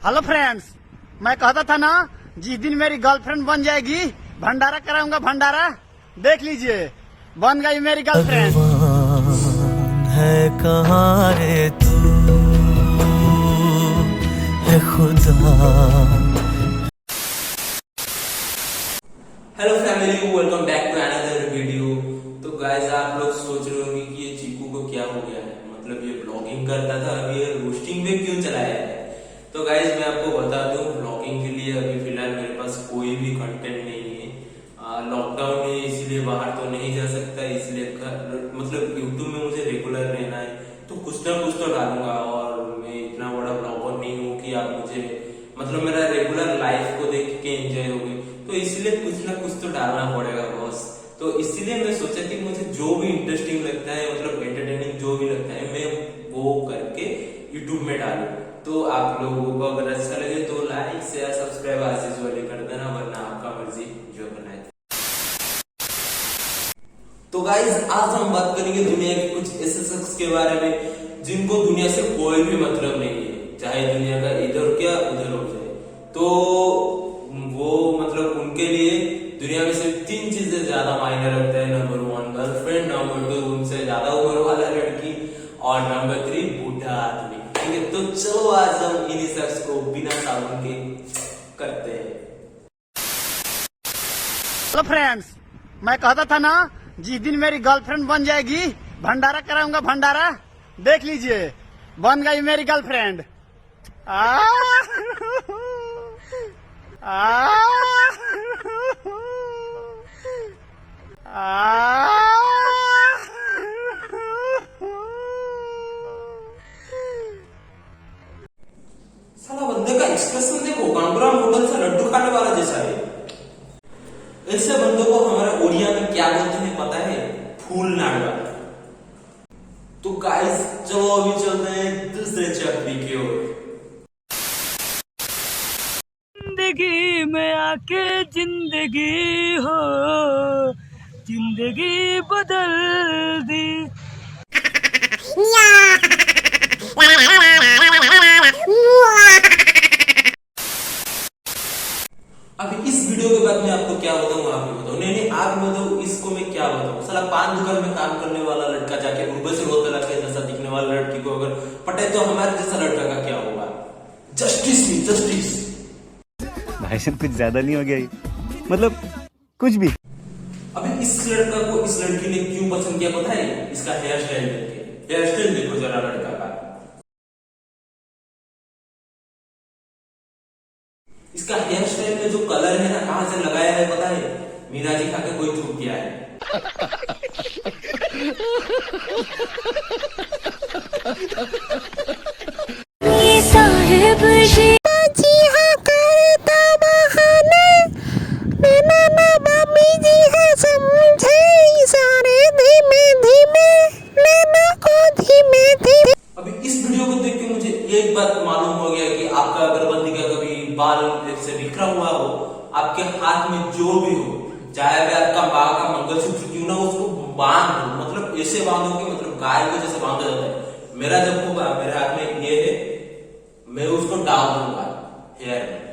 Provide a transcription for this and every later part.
Hello friends, मैं कहता था ना जिस दिन मेरी गर्लफ्रेंड बन जाएगी भंडारा कराऊंगा भंडारा। देख लीजिए बन गई मेरी गर्लफ्रेंड। भगवान है कहाँ रे तू है खुदा। Hello family, welcome back to another video. तो गाइस, आप लोग सोच रहे होंगे कि ये चीकू को क्या हो गया है, मतलब ये ब्लॉगिंग करता था, अभी ये रोस्टिंग में क्यों चलाया है। तो गाइस मैं आपको बता दूं, ब्लॉगिंग के लिए अभी फिलहाल मेरे पास कोई भी कंटेंट नहीं है। लॉकडाउन है इसलिए बाहर तो नहीं जा सकता, इसलिए मतलब यूट्यूब में मुझे रेगुलर रहना है, तो कुछ ना कुछ तो डालूंगा। और मैं इतना बड़ा ब्लॉगर नहीं हूँ कि आप मुझे मतलब मेरा रेगुलर लाइफ को देख के एंजॉय होगे, तो इसलिए कुछ ना कुछ तो डालना पड़ेगा बॉस। तो इसलिए मैं सोचा कि मुझे जो भी इंटरेस्टिंग लगता है, मतलब एंटरटेनिंग जो भी लगता है, मैं वो करके यूट्यूब में डालू। तो आप लोगों को अगर अच्छा लगे तो लाइक शेयर सब्सक्राइब आशीष वाले कर देना, वरना आपका मर्जी जो करना है। तो गाइज आज हम बात करेंगे दुनिया के कुछ ऐसे शख्स के बारे में जिनको दुनिया से कोई भी मतलब नहीं है, चाहे दुनिया का इधर क्या उधर हो जाए। तो वो मतलब उनके लिए दुनिया में सिर्फ 3 चीजें ज्यादा मायने रखता है। नंबर 1 गर्लफ्रेंड, नंबर 2 उनसे ज्यादा उम्र वाला लड़की, और नंबर 3 बूढ़ा आदमी। ठीक है, तो चलो आज हम इन्हीं शख्स को बिना साबुन के करते हैं। हेलो फ्रेंड्स, मैं कहता था ना जिस दिन मेरी गर्लफ्रेंड बन जाएगी भंडारा कराऊंगा भंडारा। देख लीजिए बन गई मेरी गर्लफ्रेंड। साला बंदे का एक्सप्रेशन देखो, कांगड़ा होटल से लड्डू खाने वाला जैसा है। ऐसे बंदों को हमारे ओडिया में क्या बोलते हैं पता है? फूल नाड़वा। तो गाइस चलो अभी चलते हैं दूसरे चक्री की ओर। जिंदगी में आके जिंदगी हो, जिंदगी बदल दी। अभी इस वीडियो के बाद मैं आपको क्या बताऊं, आप भी बताओ। नहीं आप बताओ, इसको मैं क्या बताऊं। साला पान दुकान में काम करने वाला लड़का जाके उर्बे से रोते लगे जैसा दिखने वाला लड़की को अगर पटे तो हमारे जैसा लड़का का क्या होगा? जस्टिस नहीं जस्टिस। भाई साहब कुछ ज्यादा नहीं हो गया ये? मतलब कुछ भी। अभी इस लड़का को इस लड़की ने क्यों पसंद किया पता है? इसका हेयर स्टाइल देख के। हेयर स्टाइल देखो जरा लड़का का। इसका हेयर स्टाइल में जो कलर है ना, कहां से लगाया है पता है? मीरा जी खा के कोई छूट गया है। अभी इस वीडियो को देख के मुझे एक बात मालूम हो गया कि आपका अगर बंदी का कभी बाल से बिखरा हुआ हो, आपके हाथ में जो भी हो, चाहे अगर आपका माँ का मंगलसूत्र क्यों ना, उसको बांध दो। मतलब ऐसे बांधो कि मतलब गाय को जैसे बांधा जाता है। मेरा जब होगा, मेरे हाथ में ये है, मैं उसको डाल दूंगा हेयर में।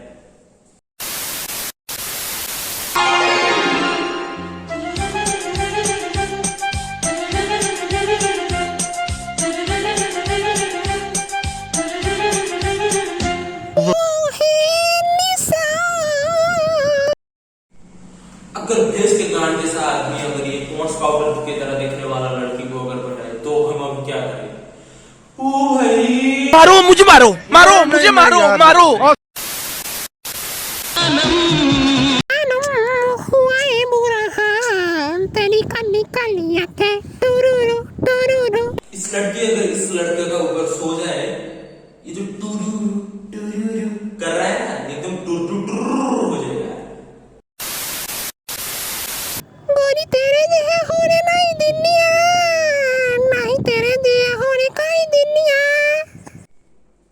अगर भैंस के गांड जैसा आदमी अगर ये पॉन्ड्स पाउडर की तरह देखने वाला लड़की को अगर पटाए तो हम अब क्या करें? ओ भाई, मारो मुझे, मारो मारो मुझे, मारो मारो। इस लड़की अगर इस लड़के का ऊपर सो जाए, ये जो टूरू टूरू कर रहा है ना, एकदम टूर टूर टूर हो जाएगा। तेरे दिया होने नहीं दिनिया, नहीं तेरे दिया होने कई दिनिया।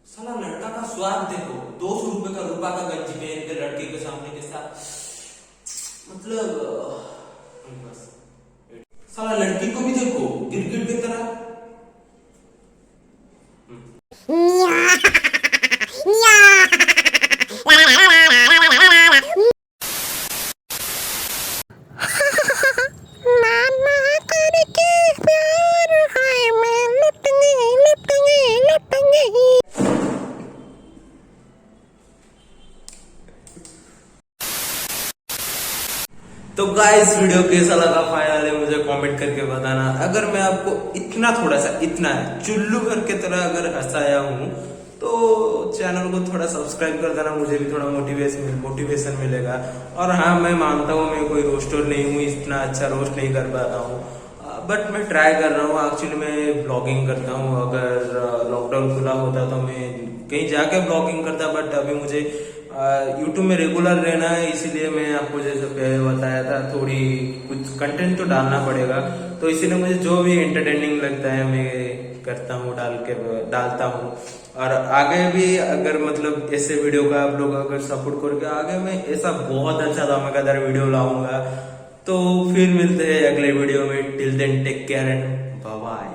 साला लड़का का स्वाद देखो, 200 रुपए का रूपा का गंजी पहन के लड़के के सामने के साथ, मतलब बस। साला लड़की को भी देखो गिरगिट की तरह। न्या, न्या। तो गाइस वीडियो कैसा लगा फाइनली मुझे कमेंट करके बताना। अगर मैं आपको इतना थोड़ा सा इतना है चुल्लू भर के तरह अगर हंसाया हूँ तो चैनल को थोड़ा सब्सक्राइब कर देना, मुझे भी थोड़ा मोटिवेशन मिलेगा। और हाँ मैं मानता हूँ मैं कोई रोस्टर नहीं हूँ, इतना अच्छा रोस्ट नहीं कर पाता हूँ, बट मैं ट्राई कर रहा हूँ। एक्चुअली मैं ब्लॉगिंग करता हूँ, अगर लॉकडाउन खुला होता तो मैं कहीं जाके ब्लॉगिंग करता, बट अभी मुझे यूट्यूब में रेगुलर रहना है, इसीलिए मैं आपको जैसे पहले बताया था थोड़ी कुछ कंटेंट तो डालना पड़ेगा। तो इसीलिए मुझे जो भी एंटरटेनिंग लगता है मैं करता हूँ, डालता हूँ। और आगे भी अगर मतलब ऐसे वीडियो का आप लोग अगर सपोर्ट करके आगे मैं ऐसा बहुत अच्छा धमाकेदार वीडियो लाऊंगा। तो फिर मिलते हैं अगले वीडियो में। Till then take care and bye bye.